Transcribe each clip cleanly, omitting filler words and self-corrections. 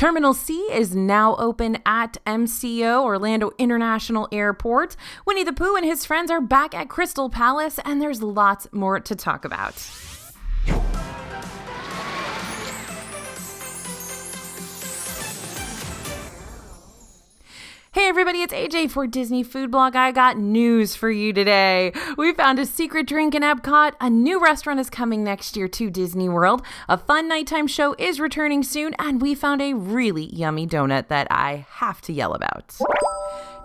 Terminal C is now open at MCO, Orlando International Airport. Winnie the Pooh and his friends are back at Crystal Palace, and there's lots more to talk about. Hey everybody, it's AJ for Disney Food Blog. I got news for you today. We found a secret drink in Epcot, a new restaurant is coming next year to Disney World, a fun nighttime show is returning soon, and we found a really yummy donut that I have to yell about.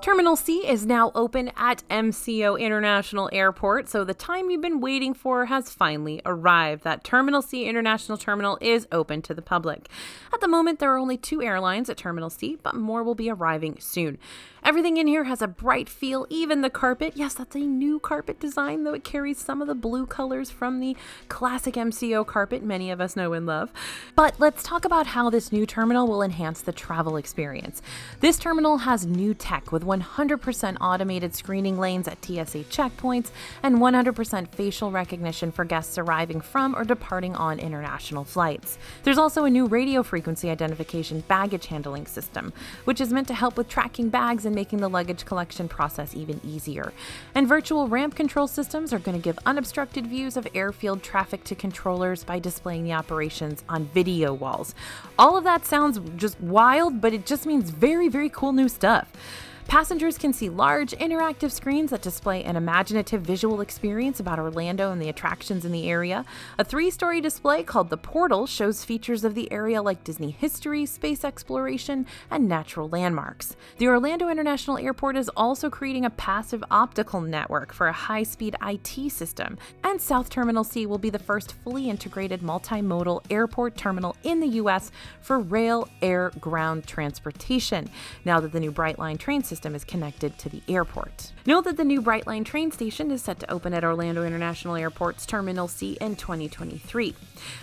Terminal C is now open at MCO International Airport, so the time you've been waiting for has finally arrived. That Terminal C International Terminal is open to the public. At the moment, there are only 2 airlines at Terminal C, but more will be arriving soon. Everything in here has a bright feel, even the carpet. Yes, that's a new carpet design, though it carries some of the blue colors from the classic MCO carpet many of us know and love. But let's talk about how this new terminal will enhance the travel experience. This terminal has new tech with 100% automated screening lanes at TSA checkpoints and 100% facial recognition for guests arriving from or departing on international flights. There's also a new radio frequency identification baggage handling system, which is meant to help with tracking bags and making the luggage collection process even easier. And virtual ramp control systems are going to give unobstructed views of airfield traffic to controllers by displaying the operations on video walls. All of that sounds just wild, but it just means very, very cool new stuff. Passengers can see large, interactive screens that display an imaginative visual experience about Orlando and the attractions in the area. A 3-story display called The Portal shows features of the area like Disney history, space exploration, and natural landmarks. The Orlando International Airport is also creating a passive optical network for a high-speed IT system, and South Terminal C will be the first fully integrated multimodal airport terminal in the U.S. for rail, air, ground transportation, now that the new Brightline train system is connected to the airport. Note that the new Brightline train station is set to open at Orlando International Airport's Terminal C in 2023.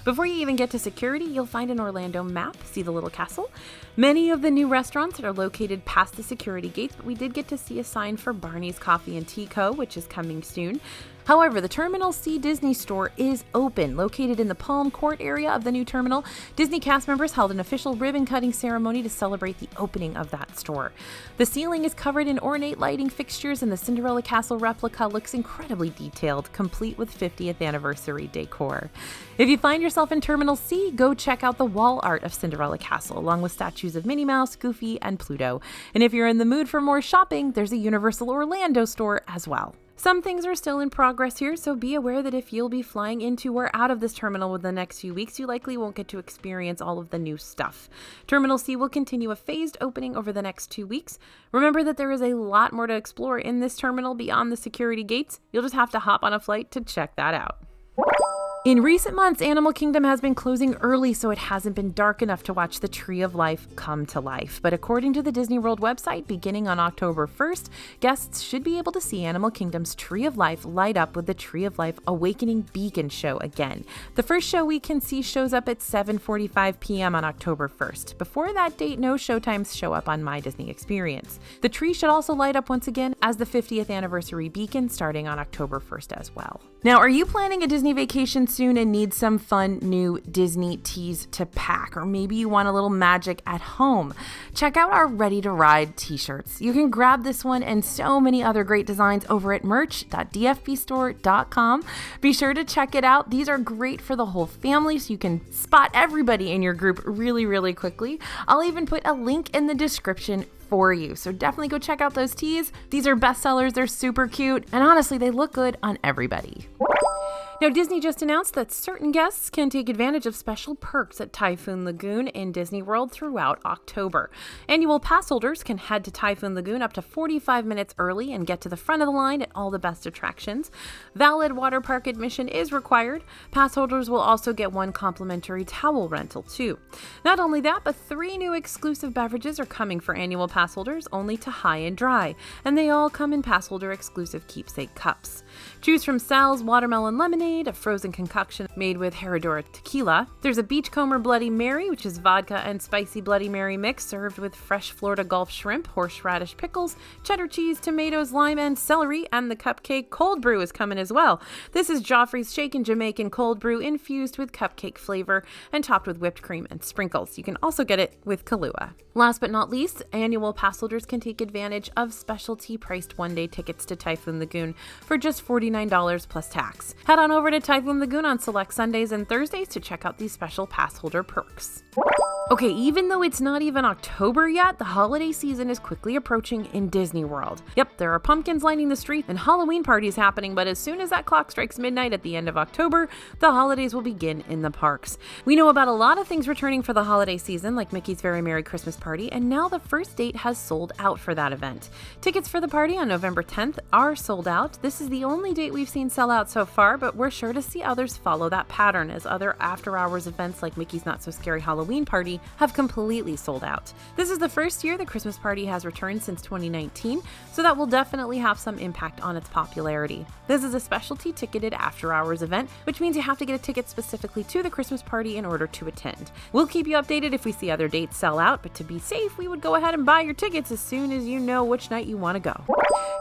Before you even get to security, you'll find an Orlando map, see the little castle. Many of the new restaurants are located past the security gates, but we did get to see a sign for Barney's Coffee and Tea Co., which is coming soon. However, the Terminal C Disney store is open. Located in the Palm Court area of the new terminal, Disney cast members held an official ribbon-cutting ceremony to celebrate the opening of that store. The ceiling is covered in ornate lighting fixtures, and the Cinderella Castle replica looks incredibly detailed, complete with 50th anniversary decor. If you find yourself in Terminal C, go check out the wall art of Cinderella Castle, along with statues of Minnie Mouse, Goofy, and Pluto. And if you're in the mood for more shopping, there's a Universal Orlando store as well. Some things are still in progress here, so be aware that if you'll be flying into or out of this terminal within the next few weeks, you likely won't get to experience all of the new stuff. Terminal C will continue a phased opening over the next 2 weeks. Remember that there is a lot more to explore in this terminal beyond the security gates. You'll just have to hop on a flight to check that out. In recent months, Animal Kingdom has been closing early, so it hasn't been dark enough to watch the Tree of Life come to life. But according to the Disney World website, beginning on October 1st, guests should be able to see Animal Kingdom's Tree of Life light up with the Tree of Life Awakening Beacon show again. The first show we can see shows up at 7:45 p.m. on October 1st. Before that date, no showtimes show up on My Disney Experience. The tree should also light up once again as the 50th anniversary beacon starting on October 1st as well. Now, are you planning a Disney vacation soon and need some fun new Disney teas to pack? Or maybe you want a little magic at home? Check out our Ready to Ride t-shirts. You can grab this one and so many other great designs over at merch.dfbstore.com. Be sure to check it out. These are great for the whole family, so you can spot everybody in your group really, really quickly. I'll even put a link in the description for you. So definitely go check out those tees. These are bestsellers. They're super cute. And honestly, they look good on everybody. Now, Disney just announced that certain guests can take advantage of special perks at Typhoon Lagoon in Disney World throughout October. Annual pass holders can head to Typhoon Lagoon up to 45 minutes early and get to the front of the line at all the best attractions. Valid water park admission is required. Pass holders will also get 1 complimentary towel rental too. Not only that, but 3 new exclusive beverages are coming for annual pass holders only to High and Dry, and they all come in pass holder exclusive keepsake cups. Choose from Sal's Watermelon Lemonade, lemonade, a frozen concoction made with Herradura tequila. There's a Beachcomber Bloody Mary, which is vodka and spicy Bloody Mary mix served with fresh Florida Gulf shrimp, horseradish pickles, cheddar cheese, tomatoes, lime, and celery, and the cupcake cold brew is coming as well. This is Joffrey's Shaken Jamaican cold brew infused with cupcake flavor and topped with whipped cream and sprinkles. You can also get it with Kahlua. Last but not least, annual pass holders can take advantage of specialty priced one-day tickets to Typhoon Lagoon for just $49 plus tax. Head on over to Typhoon Lagoon on select Sundays and Thursdays to check out these special pass holder perks. Okay, even though it's not even October yet, the holiday season is quickly approaching in Disney World. Yep, there are pumpkins lining the streets and Halloween parties happening, but as soon as that clock strikes midnight at the end of October, the holidays will begin in the parks. We know about a lot of things returning for the holiday season, like Mickey's Very Merry Christmas Party, and now the first date has sold out for that event. Tickets for the party on November 10th are sold out. This is the only date we've seen sell out so far, but we're sure to see others follow that pattern as other after-hours events like Mickey's Not So Scary Halloween Party have completely sold out. This is the first year the Christmas party has returned since 2019, so that will definitely have some impact on its popularity. This is a specialty ticketed after-hours event, which means you have to get a ticket specifically to the Christmas party in order to attend. We'll keep you updated if we see other dates sell out, but to be safe, we would go ahead and buy your tickets as soon as you know which night you want to go.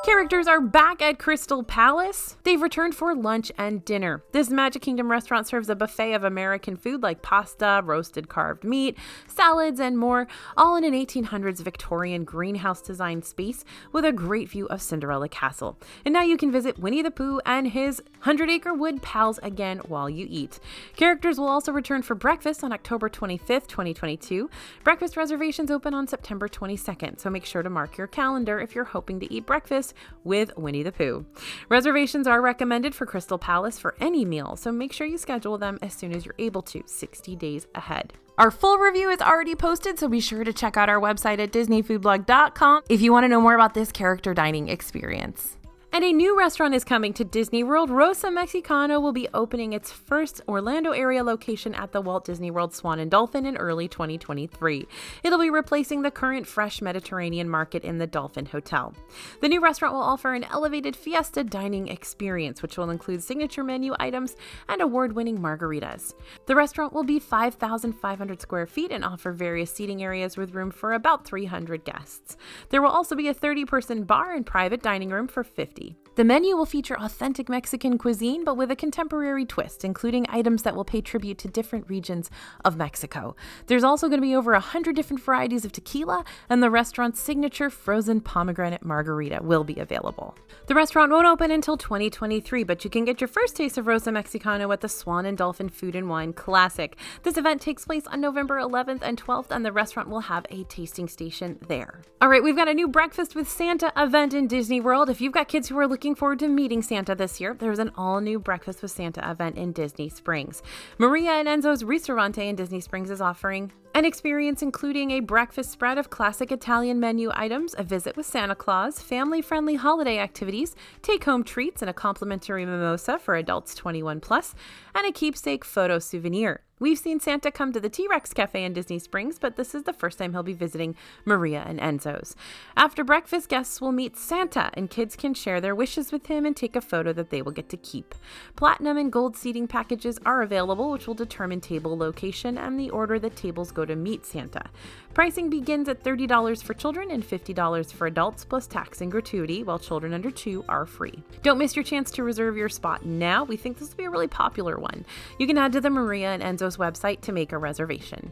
Characters are back at Crystal Palace. They've returned for lunch and dinner. This Magic Kingdom restaurant serves a buffet of American food like pasta, roasted carved meat, salads, and more, all in an 1800s Victorian greenhouse designed space with a great view of Cinderella Castle. And now you can visit Winnie the Pooh and his 100-acre wood pals again while you eat. Characters will also return for breakfast on October 25th, 2022. Breakfast reservations open on September 22nd, so make sure to mark your calendar if you're hoping to eat breakfast with Winnie the Pooh. Reservations are recommended for Crystal Palace for any meal, so make sure you schedule them as soon as you're able to, 60 days ahead. Our full review is already posted, so be sure to check out our website at disneyfoodblog.com if you want to know more about this character dining experience. And a new restaurant is coming to Disney World. Rosa Mexicano will be opening its first Orlando area location at the Walt Disney World Swan and Dolphin in early 2023. It'll be replacing the current Fresh Mediterranean Market in the Dolphin Hotel. The new restaurant will offer an elevated fiesta dining experience, which will include signature menu items and award-winning margaritas. The restaurant will be 5,500 square feet and offer various seating areas with room for about 300 guests. There will also be a 30-person bar and private dining room for 50. The menu will feature authentic Mexican cuisine, but with a contemporary twist, including items that will pay tribute to different regions of Mexico. There's also going to be over 100 different varieties of tequila, and the restaurant's signature frozen pomegranate margarita will be available. The restaurant won't open until 2023, but you can get your first taste of Rosa Mexicano at the Swan and Dolphin Food and Wine Classic. This event takes place on November 11th and 12th, and the restaurant will have a tasting station there. All right, we've got a new Breakfast with Santa event in Disney World. If you've got kids who are looking forward to meeting Santa this year, there's an all-new Breakfast with Santa event in Disney Springs. Maria and Enzo's Ristorante in Disney Springs is offering an experience including a breakfast spread of classic Italian menu items, a visit with Santa Claus, family-friendly holiday activities, take-home treats, and a complimentary mimosa for adults 21 plus, and a keepsake photo souvenir. We've seen Santa come to the T-Rex Cafe in Disney Springs, but this is the first time he'll be visiting Maria and Enzo's. After breakfast, guests will meet Santa, and kids can share their wishes with him and take a photo that they will get to keep. Platinum and gold seating packages are available, which will determine table location and the order that tables go to meet Santa. Pricing begins at $30 for children and $50 for adults, plus tax and gratuity, while children under 2 are free. Don't miss your chance to reserve your spot now. We think this will be a really popular one. You can head to the Maria and Enzo's website to make a reservation.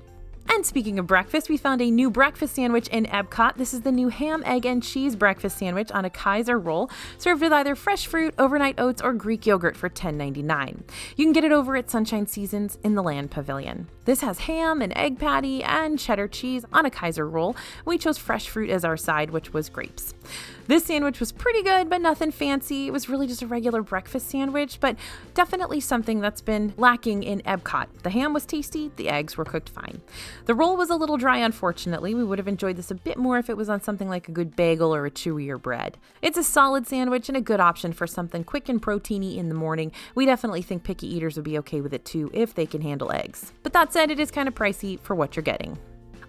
And speaking of breakfast, we found a new breakfast sandwich in Epcot. This is the new ham, egg, and cheese breakfast sandwich on a Kaiser roll, served with either fresh fruit, overnight oats, or Greek yogurt for $10.99. You can get it over at Sunshine Seasons in the Land Pavilion. This has ham, an egg patty, and cheddar cheese on a Kaiser roll. We chose fresh fruit as our side, which was grapes. This sandwich was pretty good, but nothing fancy. It was really just a regular breakfast sandwich, but definitely something that's been lacking in Epcot. The ham was tasty, the eggs were cooked fine. The roll was a little dry, unfortunately. We would have enjoyed this a bit more if it was on something like a good bagel or a chewier bread. It's a solid sandwich and a good option for something quick and proteiny in the morning. We definitely think picky eaters would be okay with it too if they can handle eggs. But that said, it is kind of pricey for what you're getting.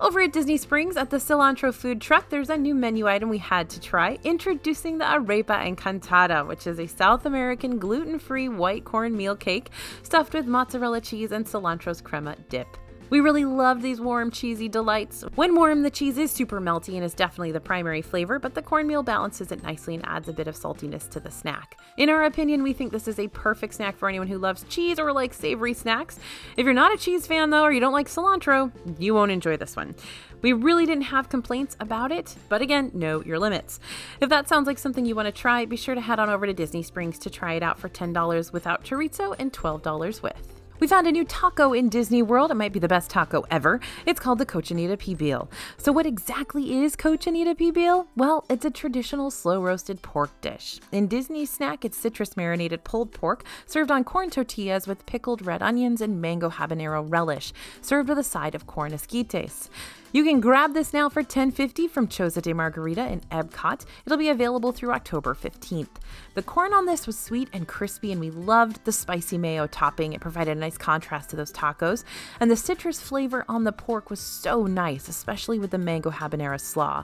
Over at Disney Springs at the Cilantro food truck, there's a new menu item we had to try, introducing the Arepa Encantada, which is a South American gluten-free white corn meal cake stuffed with mozzarella cheese and cilantro's crema dip. We really love these warm, cheesy delights. When warm, the cheese is super melty and is definitely the primary flavor, but the cornmeal balances it nicely and adds a bit of saltiness to the snack. In our opinion, we think this is a perfect snack for anyone who loves cheese or likes savory snacks. If you're not a cheese fan though, or you don't like cilantro, you won't enjoy this one. We really didn't have complaints about it, but again, know your limits. If that sounds like something you want to try, be sure to head on over to Disney Springs to try it out for $10 without chorizo and $12 with. We found a new taco in Disney World. It might be the best taco ever. It's called the Cochinita Pibil. So what exactly is Cochinita Pibil? Well, it's a traditional slow-roasted pork dish. In Disney's snack, it's citrus-marinated pulled pork served on corn tortillas with pickled red onions and mango habanero relish, served with a side of corn esquites. You can grab this now for $10.50 from Choza de Margarita in Epcot. It'll be available through October 15th. The corn on this was sweet and crispy, and we loved the spicy mayo topping. It provided a nice contrast to those tacos. And the citrus flavor on the pork was so nice, especially with the mango habanero slaw.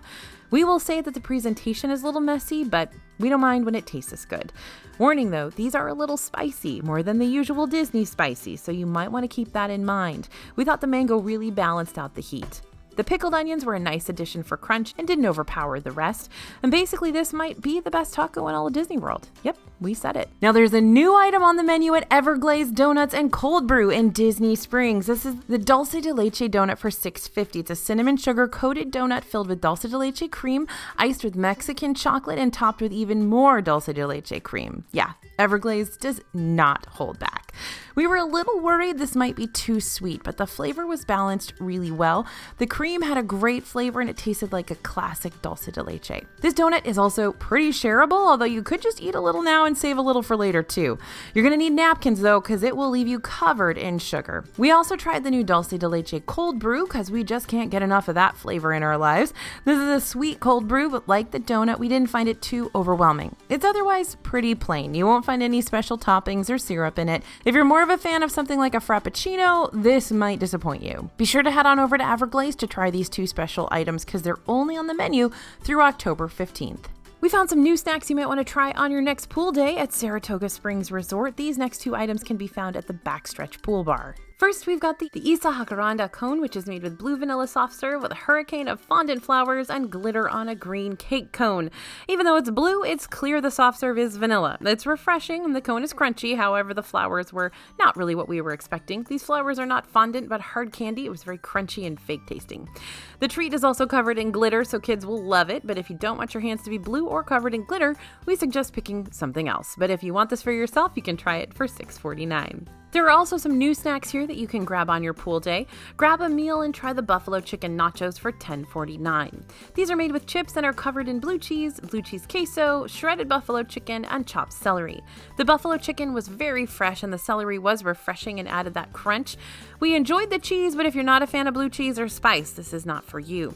We will say that the presentation is a little messy, but we don't mind when it tastes good. Warning though, these are a little spicy, more than the usual Disney spicy, so you might want to keep that in mind. We thought the mango really balanced out the heat. The pickled onions were a nice addition for crunch and didn't overpower the rest. And basically this might be the best taco in all of Disney World. Yep, we said it. Now there's a new item on the menu at Everglades Donuts and Cold Brew in Disney Springs. This is the Dulce de Leche donut for $6.50. It's a cinnamon sugar coated donut filled with dulce de leche cream, iced with Mexican chocolate and topped with even more dulce de leche cream. Yeah, Everglades does not hold back. We were a little worried this might be too sweet, but the flavor was balanced really well. The cream had a great flavor and it tasted like a classic dulce de leche. This donut is also pretty shareable, although you could just eat a little now and save a little for later too. You're gonna need napkins though, because it will leave you covered in sugar. We also tried the new dulce de leche cold brew because we just can't get enough of that flavor in our lives. This is a sweet cold brew, but like the donut, we didn't find it too overwhelming. It's otherwise pretty plain. You won't find any special toppings or syrup in it. If you're more of a fan of something like a frappuccino, this might disappoint you. Be sure to head on over to Everglades to try these two special items because they're only on the menu through October 15th. We found some new snacks you might want to try on your next pool day at Saratoga Springs Resort. These next two items can be found at the Backstretch Pool Bar. First, we've got the Isa Jacaranda cone, which is made with blue vanilla soft serve with a hurricane of fondant flowers and glitter on a green cake cone. Even though it's blue, it's clear the soft serve is vanilla. It's refreshing and the cone is crunchy. However, the flowers were not really what we were expecting. These flowers are not fondant, but hard candy. It was very crunchy and fake tasting. The treat is also covered in glitter, so kids will love it. But if you don't want your hands to be blue or covered in glitter, we suggest picking something else. But if you want this for yourself, you can try it for $6.49. There are also some new snacks here that you can grab on your pool day. Grab a meal and try the buffalo chicken nachos for $10.49. These are made with chips and are covered in blue cheese queso, shredded buffalo chicken, and chopped celery. The buffalo chicken was very fresh and the celery was refreshing and added that crunch. We enjoyed the cheese, but if you're not a fan of blue cheese or spice, this is not for you.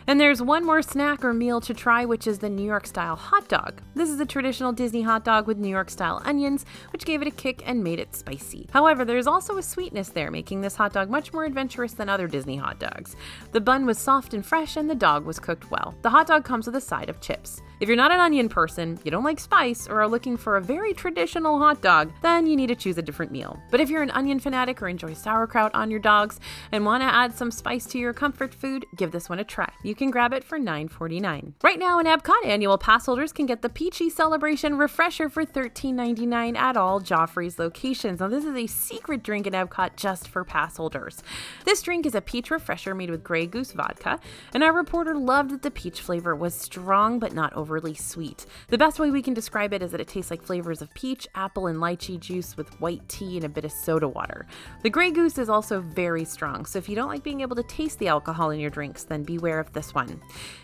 And there's one more snack or meal to try, which is the New York style hot dog. This is a traditional Disney hot dog with New York style onions, which gave it a kick and made it spicy. However, there's also a sweetness there, making this hot dog much more adventurous than other Disney hot dogs. The bun was soft and fresh and the dog was cooked well. The hot dog comes with a side of chips. If you're not an onion person, you don't like spice, or are looking for a very traditional hot dog, then you need to choose a different meal. But if you're an onion fanatic or enjoy sauerkraut on your dogs and want to add some spice to your comfort food, give this one a try. You can grab it for $9.49. Right now in Epcot, annual pass holders can get the Peachy Celebration Refresher for $13.99 at all Joffrey's locations. Now this is a secret drink in Epcot just for pass holders. This drink is a peach refresher made with Grey Goose vodka, and our reporter loved that the peach flavor was strong but not overly sweet. The best way we can describe it is that it tastes like flavors of peach, apple, and lychee juice with white tea and a bit of soda water. The Grey Goose is also very strong, so if you don't like being able to taste the alcohol in your drinks, then beware of this one.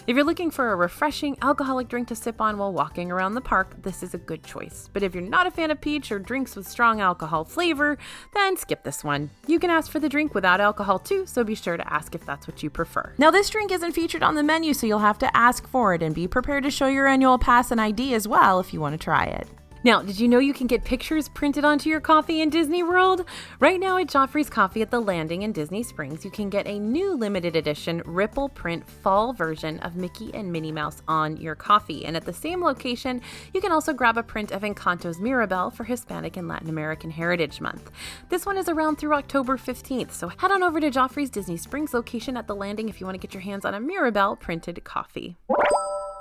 If you're looking for a refreshing alcoholic drink to sip on while walking around the park, this is a good choice. But if you're not a fan of peach or drinks with strong alcohol flavor, then skip this one. You can ask for the drink without alcohol too, so be sure to ask if that's what you prefer. Now this drink isn't featured on the menu, so you'll have to ask for it and be prepared to show your annual pass and ID as well if you want to try it. Now, did you know you can get pictures printed onto your coffee in Disney World? Right now at Joffrey's Coffee at the Landing in Disney Springs, you can get a new limited edition ripple print fall version of Mickey and Minnie Mouse on your coffee. And at the same location, you can also grab a print of Encanto's Mirabelle for Hispanic and Latin American Heritage Month. This one is around through October 15th, so head on over to Joffrey's Disney Springs location at the Landing if you want to get your hands on a Mirabelle printed coffee.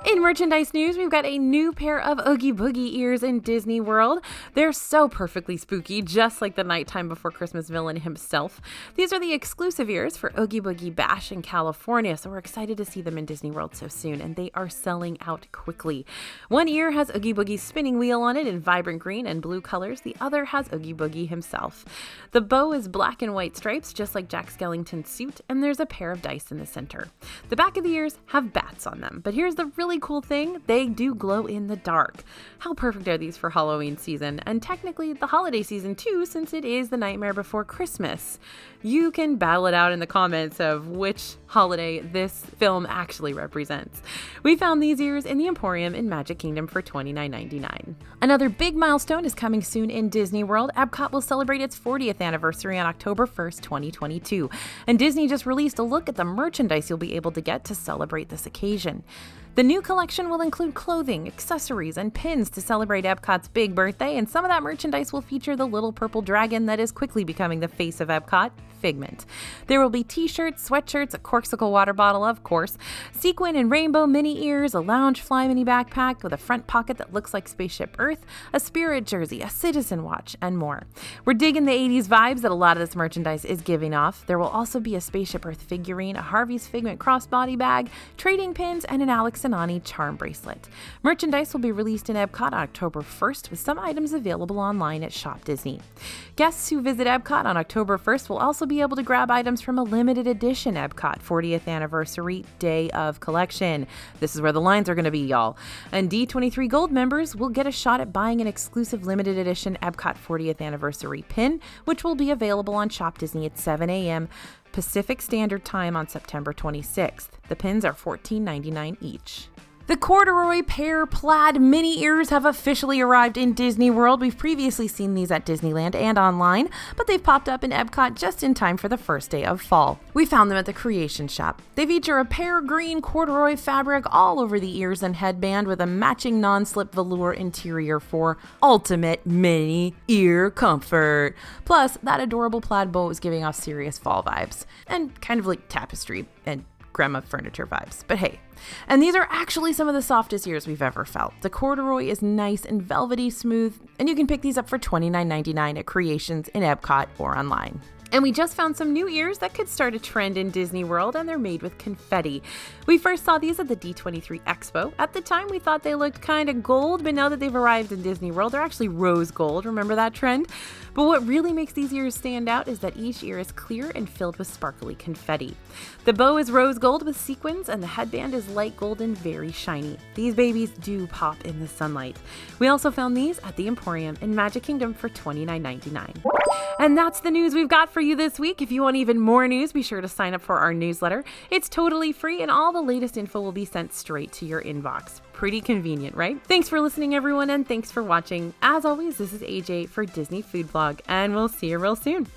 In merchandise news, we've got a new pair of Oogie Boogie ears in Disney World. They're so perfectly spooky, just like the nighttime before Christmas villain himself. These are the exclusive ears for Oogie Boogie Bash in California, so we're excited to see them in Disney World so soon, and they are selling out quickly. One ear has Oogie Boogie's spinning wheel on it in vibrant green and blue colors. The other has Oogie Boogie himself. The bow is black and white stripes, just like Jack Skellington's suit, and there's a pair of dice in the center. The back of the ears have bats on them, but here's the really cool thing, they do glow in the dark. How perfect are these for Halloween season, and technically the holiday season too, since it is the nightmare before Christmas. You can battle it out in the comments of which holiday this film actually represents. We found these ears in the Emporium in Magic Kingdom for $29.99. Another big milestone is coming soon in Disney World. Epcot will celebrate its 40th anniversary on October 1st, 2022, and Disney just released a look at the merchandise you'll be able to get to celebrate this occasion. The new collection will include clothing, accessories, and pins to celebrate Epcot's big birthday, and some of that merchandise will feature the little purple dragon that is quickly becoming the face of Epcot, Figment. There will be t-shirts, sweatshirts, a Corkcicle water bottle, of course, sequin and rainbow mini ears, a lounge fly mini backpack with a front pocket that looks like Spaceship Earth, a Spirit jersey, a Citizen watch, and more. We're digging the 80s vibes that a lot of this merchandise is giving off. There will also be a Spaceship Earth figurine, a Harvey's Figment crossbody bag, trading pins, and an Alex and Ani charm bracelet. Merchandise will be released in Epcot on October 1st, with some items available online at Shop Disney. Guests who visit Epcot on October 1st will also be able to grab items from a limited edition Epcot 40th Anniversary Day of Collection. This is where the lines are going to be, y'all. And D23 Gold members will get a shot at buying an exclusive limited edition Epcot 40th Anniversary pin, which will be available on Shop Disney at 7 a.m. Pacific Standard Time on September 26th. The pins are $14.99 each. The Corduroy Pair plaid mini ears have officially arrived in Disney World. We've previously seen these at Disneyland and online, but they've popped up in Epcot just in time for the first day of fall. We found them at the Creation Shop. They feature a pear green corduroy fabric all over the ears and headband with a matching non-slip velour interior for ultimate mini ear comfort. Plus, that adorable plaid bow is giving off serious fall vibes and kind of like tapestry and grandma furniture vibes, but hey. And these are actually some of the softest ears we've ever felt. The corduroy is nice and velvety smooth, and you can pick these up for $29.99 at Creations in Epcot or online. And we just found some new ears that could start a trend in Disney World, and they're made with confetti. We first saw these at the D23 Expo. At the time, we thought they looked kind of gold, but now that they've arrived in Disney World, they're actually rose gold. Remember that trend? But what really makes these ears stand out is that each ear is clear and filled with sparkly confetti. The bow is rose gold with sequins, and the headband is light gold and very shiny. These babies do pop in the sunlight. We also found these at the Emporium in Magic Kingdom for $29.99. And that's the news we've got for you this week. If you want even more news, be sure to sign up for our newsletter. It's totally free, and all the latest info will be sent straight to your inbox. Pretty convenient, right? Thanks for listening, everyone, and thanks for watching. As always, this is AJ for Disney Food Blog, and we'll see you real soon.